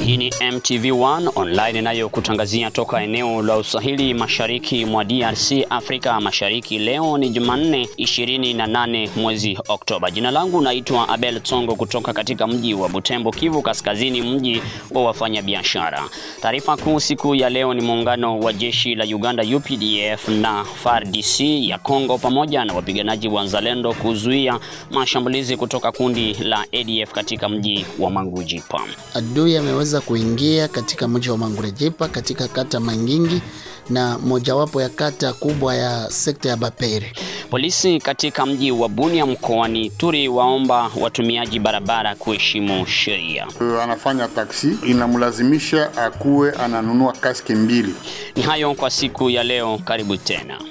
Hii ni MTV1 online inayokutangazia toka eneo la Usahili Mashariki mwa DRC Afrika Mashariki. Leo ni Jumanne 28 mwezi Oktoba. Jina langu naitwa Abel Tsongo kutoka katika mji wa Butembo, Kivu Kaskazini, mji wa wafanyabiashara. Taarifa kuu siku ya leo ni muungano wa jeshi la Uganda UPDF na FARDC ya Kongo pamoja na wapiganaji wa Nzalendo kuzuia mashambulizi kutoka kundi la ADF katika mji wa Mangujipa. Adui ameweza kuingia katika mji wa Mangurejipa katika kata Mangingi na mojawapo ya kata kubwa ya sekta ya Bapere. Polisi katika mji wa Bunia mkoani Turi waomba watumiaji barabara kuheshimu sheria. Anafanya taksi inamlazimisha akuwe ananunua kaski mbili. Ni hayo kwa siku ya leo, karibu tena.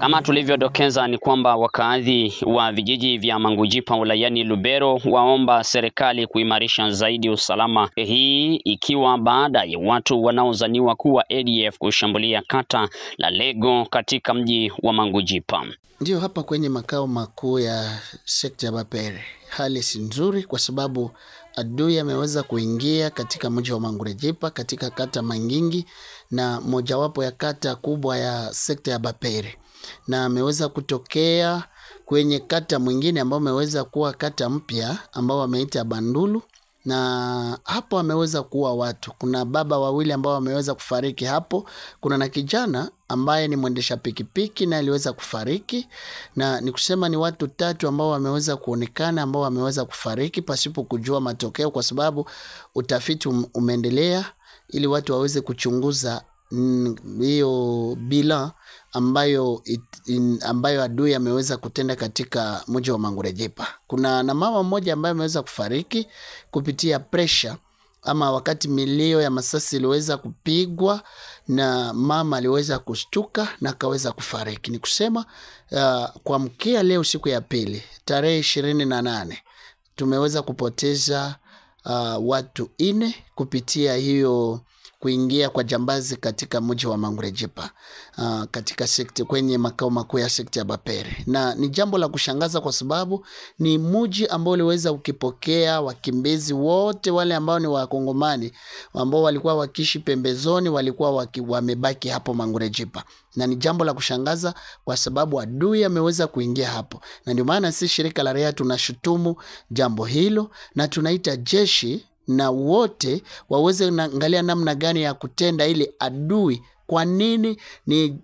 Kama tulivyodokeza ni kwamba wakazi wa vijiji vya Mangujipa wilayani Lubero waomba serikali kuimarisha zaidi usalama, hii ikiwa baada ya watu wanaozaniwa kuwa ADF kushambulia kata la Lego katika mji wa Mangujipa. Ndio hapa kwenye makao makuu ya sekta ya Bapere. Hali si nzuri kwa sababu adui ameweza kuingia katika mji wa Mangurejipa katika kata Mangingi na mojawapo ya kata kubwa ya sekta ya Bapere. Na ameweza kutokea kwenye kata mwingine ambao ameweza kuwa kata mpya ambao wameita Bandulu, na hapo ameweza kuwa watu. Kuna baba wawili ambao wameweza kufariki hapo. Kuna na kijana ambaye ni mwendesha pikipiki na aliweza kufariki, na ni kusema ni watu tatu ambao wameweza kuonekana ambao wameweza kufariki pasipo kujua matokeo, kwa sababu utafiti umeendelea ili watu waweze kuchunguza hiyo bila ambayo adui ameweza kutenda katika mji wa Mangurejipa. Kuna na mama mmoja ambaye ameweza kufariki kupitia pressure ama wakati milio ya masasi iliweza kupigwa na mama aliweza kushtuka na akaweza kufariki. Ni kusema kwa mkia leo siku ya pili tarehe 28 tumeweza kupoteza watu 4 kupitia hiyo kuingia kwa jambazi katika mji wa Mangurejipa katika sekta kwenye makao makuu ya sekta ya Bapere. Na ni jambo la kushangaza kwa sababu ni mji ambao uliweza ukipokea wakimbizi wote wale ambao ni wakongomani ambao walikuwa wakiishi pembezoni, walikuwa wamebaki hapo Mangurejipa. Na ni jambo la kushangaza kwa sababu adui ameweza kuingia hapo. Na ndio maana sisi shirika la raia tunashutumu jambo hilo na tunaita jeshi na wote waweze kuangalia namna gani ya kutenda ili adui. Kwa nini ni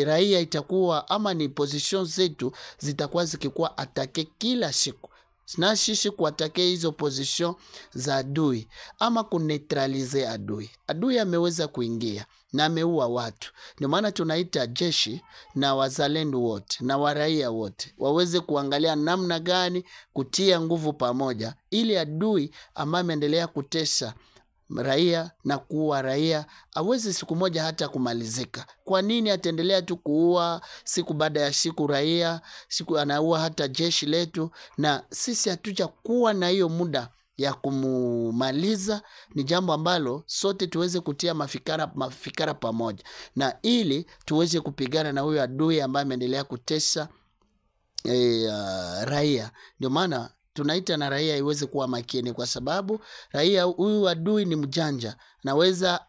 raia itakuwa ama ni position zetu zitakuwa zikikuwa atake kila siku, na sisi kuatake hizo position za adui ama kuneutralize adui. Adui ameweza kuingia na ameua watu. Ndio maana tunaita jeshi na wazalendo wote na waraia wote waweze kuangalia namna gani kutia nguvu pamoja ili adui ambaye ameendelea kutesa raia na kuua raia aweze siku moja hata kumalizika. Kwa nini ataendelea tu kuua siku baada ya siku raia, siku anaua hata jeshi letu, na sisi hatuja kuwa na hiyo muda ya kumaliza? Ni jambo ambalo sote tuweze kutia mafikara pamoja na ili tuweze kupigana na huyo adui ambaye ameendelea kutesa raia. Ndio maana tunaita na raia iweze kuwa makini, kwa sababu raia huyu adui ni mjanja, naweza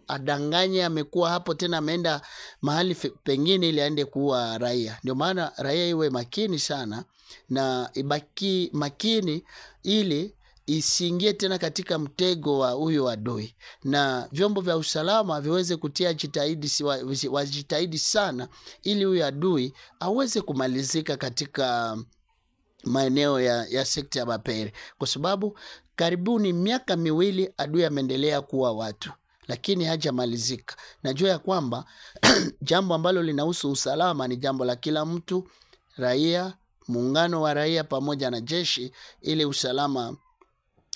adanganye amekuwa hapo tena ameenda mahali pengine ili aende kuwa raia. Ndio maana raia iwe makini sana na ibaki makini ili isiingie tena katika mtego wa huyo adui, na vyombo vya usalama viweze kutia wajitahidi sana ili huyo adui aweze kumalizika katika maeneo ya sekta ya Bapere, kwa sababu karibuni miaka 2 adui ameendelea kuwa watu lakini hajamalizika. Najua ya kwamba jambo ambalo linahusu usalama ni jambo la kila mtu, raia, muungano wa raia pamoja na jeshi, ili usalama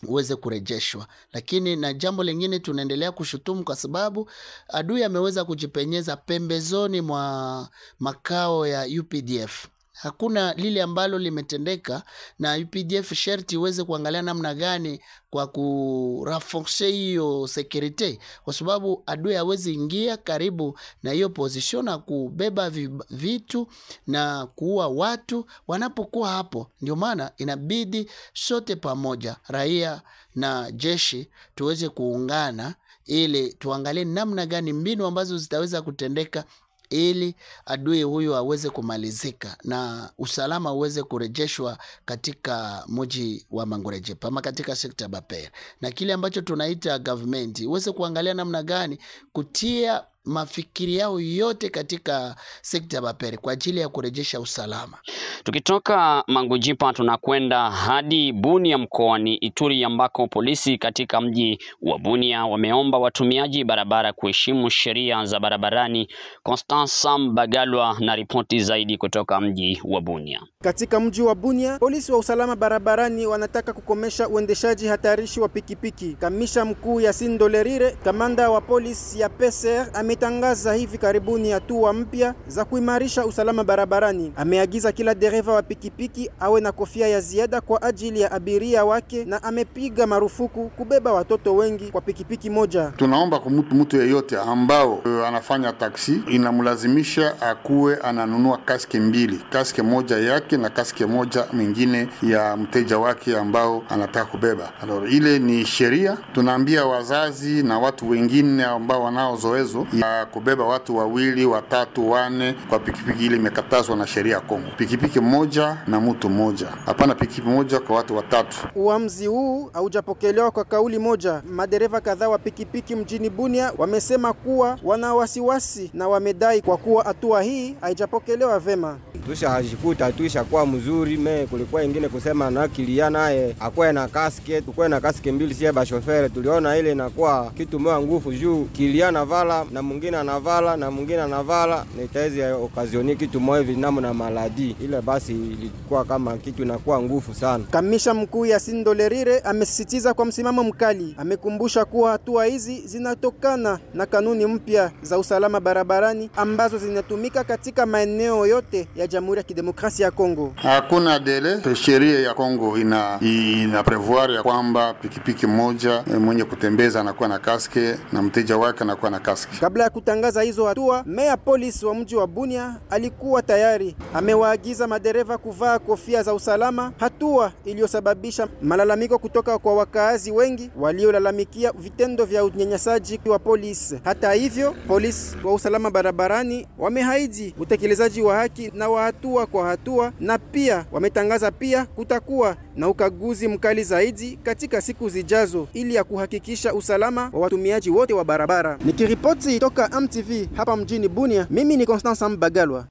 uweze kurejeshwa. Lakini na jambo lingine tunaendelea kushutumu kwa sababu adui ameweza kujipenyeza pembezoni mwa makao ya UPDF. Hakuna lile ambalo limetendeka, na UPDF sherti iweze kuangalia namna gani kwa kuraforce hiyo security, kwa sababu adui hawezi ingia karibu na hiyo position na kubeba vitu na kuua watu wanapokuwa hapo. Ndio maana inabidi sote pamoja, raia na jeshi, tuweze kuungana ili tuangalie namna gani mbinu ambazo zitaweza kutendeka ili adui huyu aweze kumalizika na usalama uweze kurejeshwa katika mji wa Mangurejipa ama katika sekta ya Bapere. Na kile ambacho tunaita government uweze kuangalia namna gani kutia mafikiri yao yote katika sekta ya Bapere kwa ajili ya kurejesha usalama. Tukitoka Mangurejipa tunakwenda hadi Bunia mkoani Ituri, ambako polisi katika mji wa Bunia wameomba watumiaji barabara kuheshimu sheria za barabarani. Constant Sam Bagalwa na ripoti zaidi kutoka mji wa Bunia. Katika mji wa Bunia, polisi wa usalama barabarani wanataka kukomesha uendeshaji hatarishi wa pikipiki. Kamisha mkuu Yasin Ndolerire, kamanda wa polisi ya PCR, ametangaza hivi karibuni hatua mpya za kuimarisha usalama barabarani. Ameagiza kila dereva wa pikipiki awe na kofia ya ziada kwa ajili ya abiria wake, na amepiga marufuku kubeba watoto wengi kwa pikipiki moja. Tunaomba kwa mtu yeyote ambao anafanya taksi, inamlazimisha akuwe ananunua kaske mbili, kaske moja yake na kaske moja mingine ya mteja wake ambao anataka kubeba. Ile ni sheria. Tunaambia wazazi na watu wengine ambao wanao zoezo ya kubeba watu wawili, watatu, wane kwa pikipiki, ile imekatazwa na sheria ya Kongo. Pikipiki moja na mtu moja, hapana pikipiki moja kwa watu watatu. Uamuzi huu haujapokelewa kwa kauli moja. Madereva kadhaa wa pikipiki mjini Bunia wamesema kuwa wana wasiwasi na wamedai kwa kuwa hatua hii haijapokelewa vema. Tushajikuta tuishakuwa mzuri, kulikuwa ingine kusema na kilia naye akwe na kaske, tukwe na kaske mbili sie ba chauffeur. Tuliona ile inakuwa kitu moja nguvu juu kilia na vala na mwingine anavala na mwingine anavala, nitawezi okazioni kitu moja hivi na maladi ile, basi ilikuwa kama kitu inakuwa nguvu sana. Kamisha mkuu Yasin Ndolerire amesisitiza kwa msimamo mkali. Amekumbusha kuwa hatua hizi zinatokana na kanuni mpya za usalama barabarani ambazo zinatumika katika maeneo yote ya Jamhuri ya Kidemokrasia ya Kongo. Hakuna dele, sheria ya Kongo ina prevoir ya kwamba pikipiki moja mwenye kutembeza anakuwa na kaske na mteja wake anakuwa na kaske. Kabla ya kutangaza hizo hatua, meya polisi wa mji wa Bunia alikuwa tayari amewaagiza madereva kuvaa kofia za usalama, hatua iliyosababisha malalamiko kutoka kwa wakaazi wengi waliolalamikia vitendo vya unyanyasaji wa polisi. Hata hivyo, polisi wa usalama barabarani wamehaidi utekelezaji wa haki na wa hatua kwa hatua, na pia wametangaza pia kutakuwa na ukaguzi mkali zaidi katika siku zijazo ili ya kuhakikisha usalama wa watumiaji wote wa barabara. Nikiripoti toka MTV hapa mjini Bunia, mimi ni Constant Sam Bagalwa.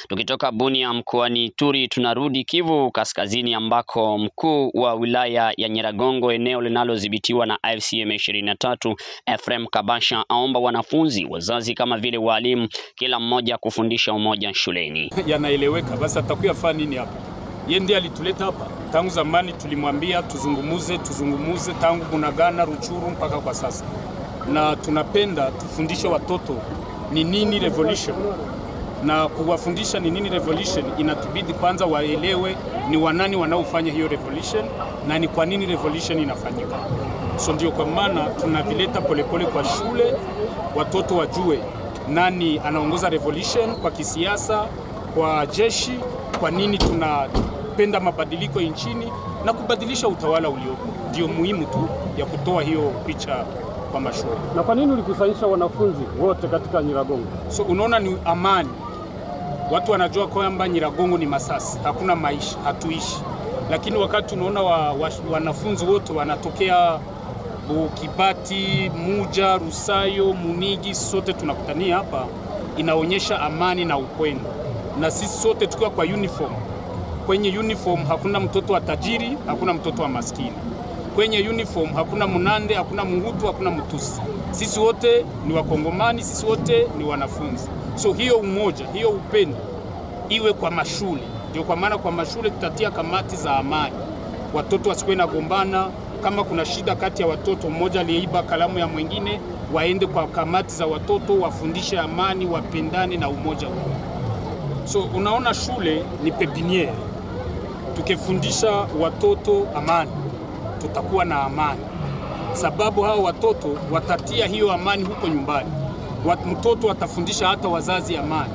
Tukitoka Bunia mkoani Ituri tunarudi Kivu Kaskazini, ambako mkuu wa wilaya ya Nyiragongo, eneo linalodhibitiwa na AFC M23, Ephraim Kabasha, aomba wanafunzi, wazazi kama vile walimu, kila mmoja kufundisha umoja shuleni. Yanaeleweka, basi atakuya fanya nini hapa? Yeye ndiye alituleta hapa. Tangu zamani tulimwambia tuzungumuze tangu Bunagana, Ruchuru mpaka kwa sasa. Na tunapenda tufundishe watoto ni nini revolution. Na kuwafundisha ni nini revolution, inatubidi kwanza waelewe ni wanani wanaofanya hiyo revolution na ni kwa nini revolution inafanyika. So ndio kwa maana tunavileta polepole kwa shule, watoto wajue nani anaongoza revolution kwa kisiasa, kwa jeshi, kwa nini tunapenda mabadiliko nchini na kubadilisha utawala uliopo. Ndio muhimu tu ya kutoa hiyo picha kwa mashule. Na kwa nini ulikusanyisha wanafunzi wote katika Nyiragongo? So unaona ni amani. Watu wanajua kwamba Nyiragongo ni Masasi, hakuna maisha, hatuishi. Lakini wakati tunaona wanafunzi wote wanatokea Kibati, Muja, Rusayo, Munigi, sote tunakutania hapa, inaonyesha amani na upendo. Na sisi sote tukiwa kwa uniform. Kwenye uniform hakuna mtoto wa tajiri, hakuna mtoto wa maskini. Kwenye uniform hakuna Munande, hakuna Mungutu, hakuna Mutusi. Sisi wote ni Wakongomani, sisi wote ni wanafunzi. So hiyo umoja, hiyo upendo iwe kwa mashule. Ndio kwa maana kwa mashule tutatia kamati za amani. Watoto wasikuwe na gombana. Kama kuna shida kati ya watoto, mmoja aliyeiba kalamu ya mwingine, waende kwa kamati za watoto, wafundishe amani, wapendane na umoja huo. So unaona shule ni pepiniere. Tukifundisha watoto amani, tutakuwa na amani. Sababu hao watoto watatia hiyo amani huko nyumbani. Mtoto atafundisha hata wazazi amani.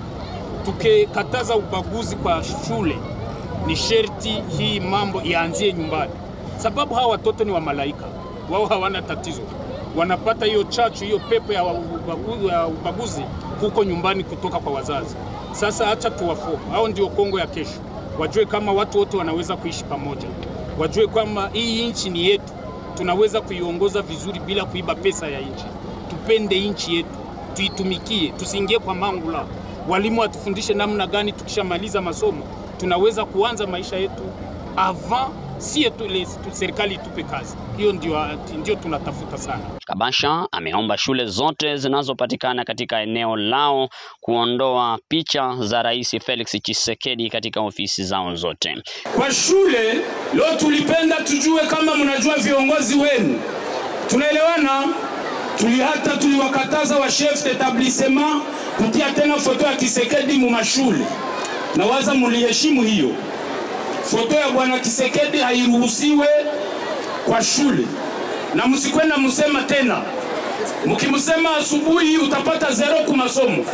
Tukikataza ubaguzi kwa shule, ni sherti hii mambo ianzie nyumbani. Sababu hao watoto ni wa malaika. Wao hawana tatizo. Wanapata hiyo chachu, hiyo pepo ya ubaguzi huko nyumbani kutoka kwa wazazi. Sasa acha tuwafo. Hao ndio Kongo ya kesho. Wajue kama watu wote wanaweza kuishi pamoja. Wajue kama hii nchi ni yetu. Tunaweza kuiongoza vizuri bila kuiba pesa ya nchi. Tupende nchi yetu, tuitumikie, tusiingie kwa mangula. Walimu watufundishe namna gani tukishamaliza masomo tunaweza kuanza maisha yetu avant si yetu serikali tupe kazi. Hiyo ndio tunatafuta sana. Kabasha ameomba shule zote zinazopatikana katika eneo lao kuondoa picha za Rais Felix Tshisekedi katika ofisi zao zote. Kwa shule leo tulipenda tujue kama mnajua viongozi wenu. Tunaelewana? Tuliwakataza wa chef d'établissement kutia tena foto ya Tshisekedi mu mashule. Na waza muliheshimu hiyo. Foto ya bwana Tshisekedi hairuhusiwe kwa shule. Na msikwenda msema tena. Mkimsema asubuhi utapata 0 kwa masomo.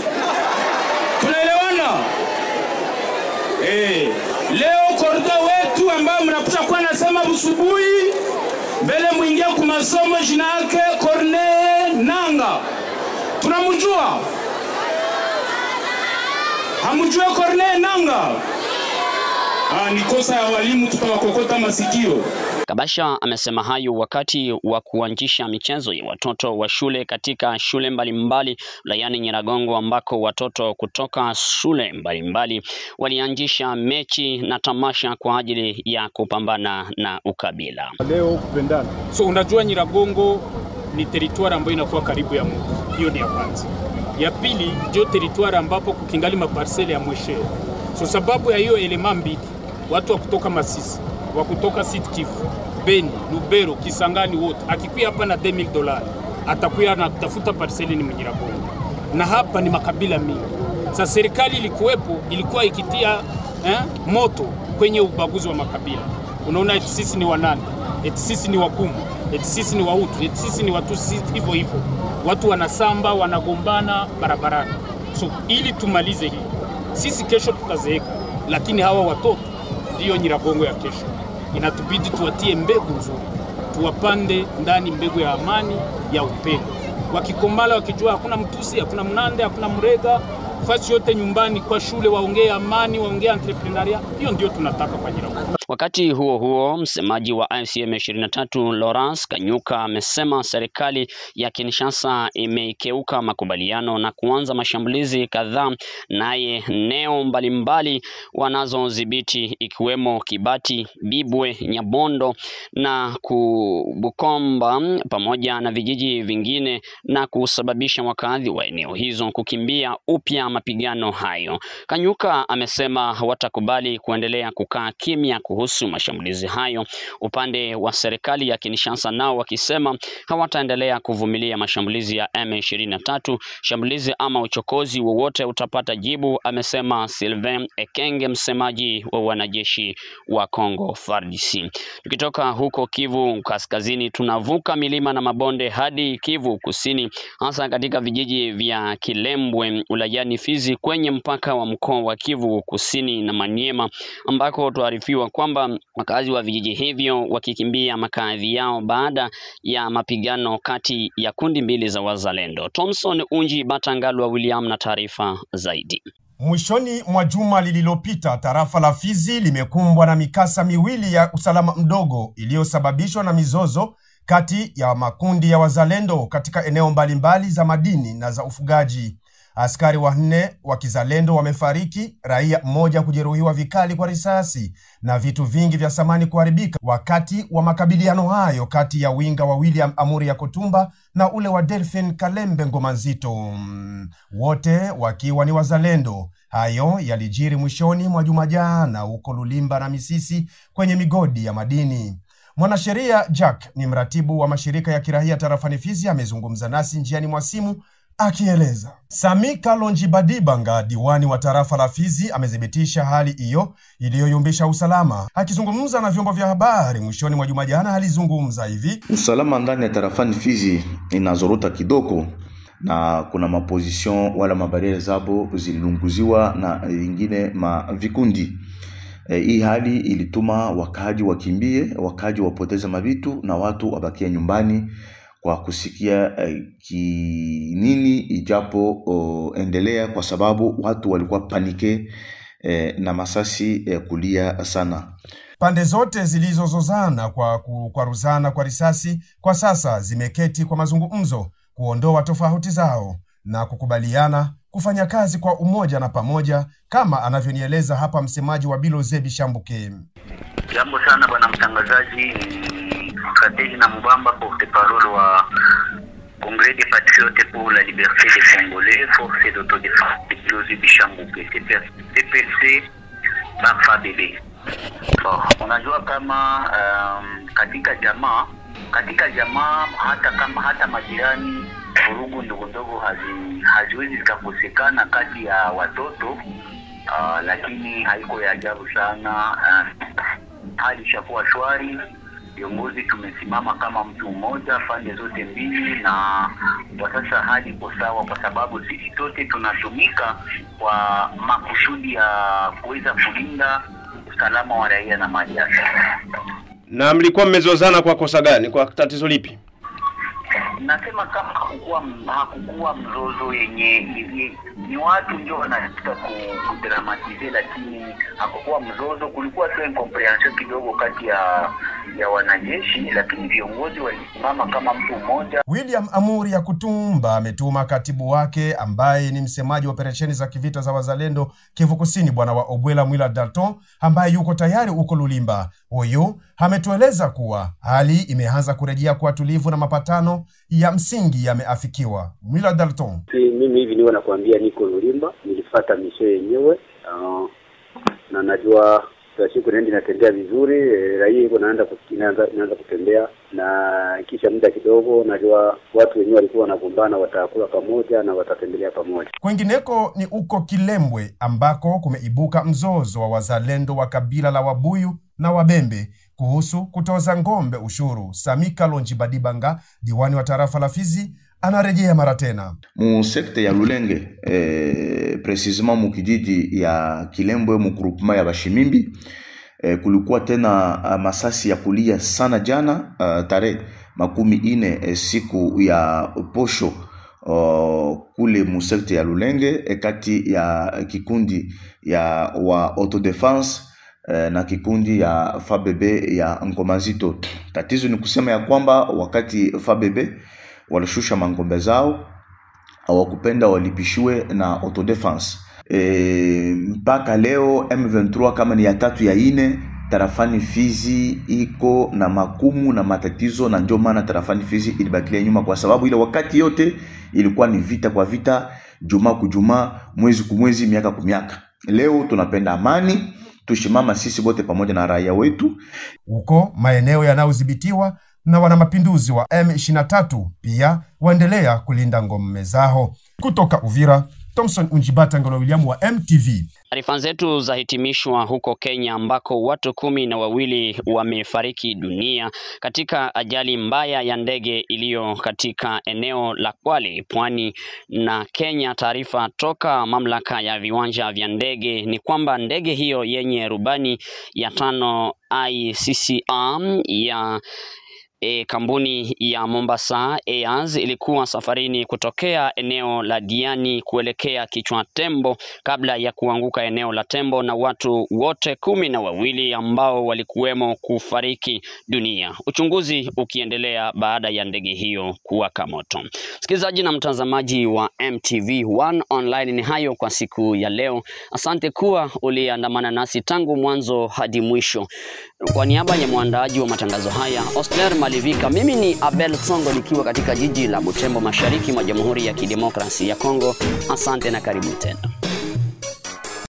Tunaelewana? Leo kordo wetu ambao mnapucha kwa nasema asubuhi mbele muingia kwa masomo jina yake Corneille Nanga. Tunamjua? Hamjua Corneille Nanga? Ni kosa ya walimu, tutawakokota masikio. Kabasha amesema hayo wakati wa kuanzisha michezo ya watoto wa shule katika shule mbalimbali wilayani Nyiragongo, ambako watoto kutoka shule mbalimbali walianzisha mechi na tamasha kwa ajili ya kupambana na ukabila. Leo kupendana. So unajua Nyiragongo ni territoire ambayo inakuwa karibu ya Mungu. Hiyo ni ya kwanza. Ya pili ndio territoire ambapo kukingali maparcele ya mweshe. So sababu ya hiyo elema mbili, watu wa kutoka Masisi, wa kutoka Sud Kivu, Beni, Lubero, Kisangani wote, akikuya hapa na $2000 atakuya na kutafuta parcele ni Nyiragongo. Na hapa ni makabila mingi. Sasa serikali ilikuwa ikitia moto kwenye ubaguzi wa makabila. Unaona eti sisi ni wanani, eti sisi ni Wakumu, eti sisi ni Wahutu, eti sisi ni Watusi, hivyo hivyo. Watu wanasamba, wanagombana barabarani. So ili tumalize hii, sisi kesho tutazeeka, lakini hawa watoto ndio Nyiragongo ya kesho. Inatubidi tuwatie mbegu nzuri, tuwapande ndani mbegu ya amani, ya upendo. Wakikombala wakijua hakuna Mtusi, hakuna Mnande, hakuna Mrega, fasi yote nyumbani kwa shule waongee amani, waongee entrepreneuria. Hiyo ndio tunataka kwa Nyiragongo. Wakati huo huo, msemaji wa M23 Laurence Kanyuka amesema serikali ya Kinshasa imeikeuka makubaliano na kuanza mashambulizi kadhaa naye eneo mbalimbali wanazodhibiti ikiwemo Kibati, Bibwe, Nyabondo na Bukomba pamoja na vijiji vingine, na kusababisha wakazi wa eneo hizo kukimbia upya mapigano hayo. Kanyuka amesema hawatakubali kuendelea kukaa kimya kuhusu mashambulizi hayo, upande wa serikali ya Kinshasa nao wakisema hawataendelea kuvumilia mashambulizi ya M23. Shambulizi ama uchokozi wowote utapata jibu, amesema Sylvain Ekenge, msemaji wa wanajeshi wa Kongo FARDC. Tukitoka huko Kivu Kaskazini, tunavuka milima na mabonde hadi Kivu Kusini, hasa katika vijiji vya Kilembwe wilayani Fizi kwenye mpaka wa mkoa wa Kivu Kusini na Maniema, ambako tuarifiwa kwamba wakazi wa vijiji hivyo wakikimbia makazi yao baada ya mapigano kati ya kundi mbili za wazalendo. Thompson Unji Batangalwa William na taarifa zaidi. Mwishoni mwa juma lililopita, tarafa la Fizi limekumbwa na mikasa miwili ya usalama mdogo iliyosababishwa na mizozo kati ya makundi ya wazalendo katika eneo mbalimbali za madini na za ufugaji. Askari 4 wa kizalendo wamefariki, raia mmoja kujeruhiwa vikali kwa risasi na vitu vingi vya samani kuharibika wakati wa makabiliano hayo kati ya winga wa William Amuri ya Kutumba na ule wa Delphine Kalembe Ngoma Nzito, wote wakiwa ni wazalendo. Hayo yalijiri mwishoni mwa juma jana huko Lulimba na Misisi kwenye migodi ya madini. Mwanasheria Jack ni mratibu wa mashirika ya kiraia tarafani Fizi, amezungumza nasi njiani mwa simu akieleza. Samika Lonjibadibanga, diwani wa tarafa la Fizi, amethibitisha hali hiyo iliyoyumbisha usalama. Akizungumza na vyombo vya habari mwishoni mwa juma jana, alizungumza hivi: usalama ndani ya tarafani Fizi inazorota kidogo, na kuna maposition wala mabariere zabo zililunguziwa na vingine vikundi. Hii hali ilituma wakaji wakimbie, wakaji wapoteze mavitu na watu wabakia nyumbani kwa kusikia nini ijapo endelea, kwa sababu watu walikuwa panike na masasi kulia sana. Pande zote zilizozozana kwa kukwaruzana kwa risasi kwa sasa zimeketi kwa mazungumzo kuondoa tofauti zao na kukubaliana kufanya kazi kwa umoja na pamoja, kama anavyonieleza hapa msemaji wa Biloze Bishambuke. Jambo sana bwana mtangazaji, Strategie na Mubamba porte-parole wa Congrès des Patriotes pour la Liberté des Congolais, Force d'autodéfense de Biloze Bishambuke, TPC Bafa Bebe. Unajua kama katika jamaa hata majirani vurugu ndogo ndogo haziwezi zikakosekana kati ya watoto, lakini haiko ya ajabu sana. Hali ishakuwa shwari, viongozi tumesimama kama mtu mmoja pande zote mbili, na kwa sasa hali iko sawa, kwa sababu sisi sote tunatumika kwa makusudi ya kuweza kulinda usalama wa raia na mali yake. Na mlikuwa mmezozana kwa kosa gani? Kwa tatizo lipi? Nasema kama hakukuwa mzozo yenye ni watu ndio wanataka kudramatize, lakini hakukuwa mzozo. Kulikuwa tu incomprehension kidogo kati ya wanajeshi, lakini viongozi walisimama kama mtu mmoja. William Amuri ya Kutumba ametuma katibu wake ambaye ni msemaji wa operesheni za kivita za wazalendo Kivu Kusini, bwana wa Obwela Mwila Dalton, ambaye yuko tayari uko Lulimba. Huyu ametueleza kuwa hali imeanza kurejea kwa tulivu na mapatano ya msingi yameafikiwa. Mwila Dalton: mimi hivi niwe nakwambia niko Lulimba, nilifuata misho yenyewe na najua siku nenda inatembea vizuri, raia iko inaanza kutembea, na kisha muda kidogo najua watu wenyewe walikuwa wanagombana watakula pamoja na watatembelea pamoja. Kwingineko ni uko Kilembwe ambako kumeibuka mzozo wa wazalendo wa kabila la Wabuyu na Wabembe kuhusu kutoza ngombe ushuru. Samika Lonjibadibanga, diwani wa tarafa la Fizi, anarejea mara tena. Mu sekte ya Lulenge, precisement mu kijiji ya Kilembwe mu groupement ya Bashimimbi, kulikuwa tena masasi ya kulia sana jana, tarehe 14 siku ya posho, kule mu sekte ya Lulenge, kati ya kikundi ya wa autodefense na kikundi ya Fabebe ya Nkomazito. Tatizo ni kusema ya kwamba wakati Fabebe walishusha mangombe zao, hawakupenda walipishiwe na autodefense. Mpaka leo M23 kama ni ya 3 ya 4 tarafani Fizi iko na makumu na matatizo, na ndio maana tarafani Fizi ilibakilia nyuma, kwa sababu ile wakati yote ilikuwa ni vita kwa vita, juma kujuma, mwezi kumwezi, miaka kumiaka. Leo tunapenda amani, tushimama sisi wote pamoja na raia wetu. Huko maeneo yanayodhibitiwa na wana mapinduzi wa M23 pia waendelea kulinda ngome zao. Kutoka Uvira, Thompson Unjibata Ngolo William wa MTV. Taarifa zetu zahitimishwa huko Kenya ambako watu 12 wamefariki dunia katika ajali mbaya ya ndege iliyo katika eneo la Kwale, pwani na Kenya. Taarifa toka mamlaka ya viwanja vya ndege ni kwamba ndege hiyo yenye rubani ya 5 ICCR ya kampuni ya Mombasa Airways ilikuwa safarini kutokea eneo la Diani kuelekea Kichwa Tembo kabla ya kuanguka eneo la Tembo, na watu wote 12 ambao walikuwemo kufariki dunia, uchunguzi ukiendelea baada ya ndege hiyo kuwaka moto. Msikilizaji na mtazamaji wa MTV1 Online, ni hayo kwa siku ya leo. Asante kuwa uliandamana nasi tangu mwanzo hadi mwisho. Kwa niaba ya mwandaaji wa matangazo haya Oscar Malivika, mimi ni Abel Songo nikiwa katika jiji la Butembo, mashariki mwa Jamhuri ya Kidemokrasia ya Kongo. Asante na karibu tena.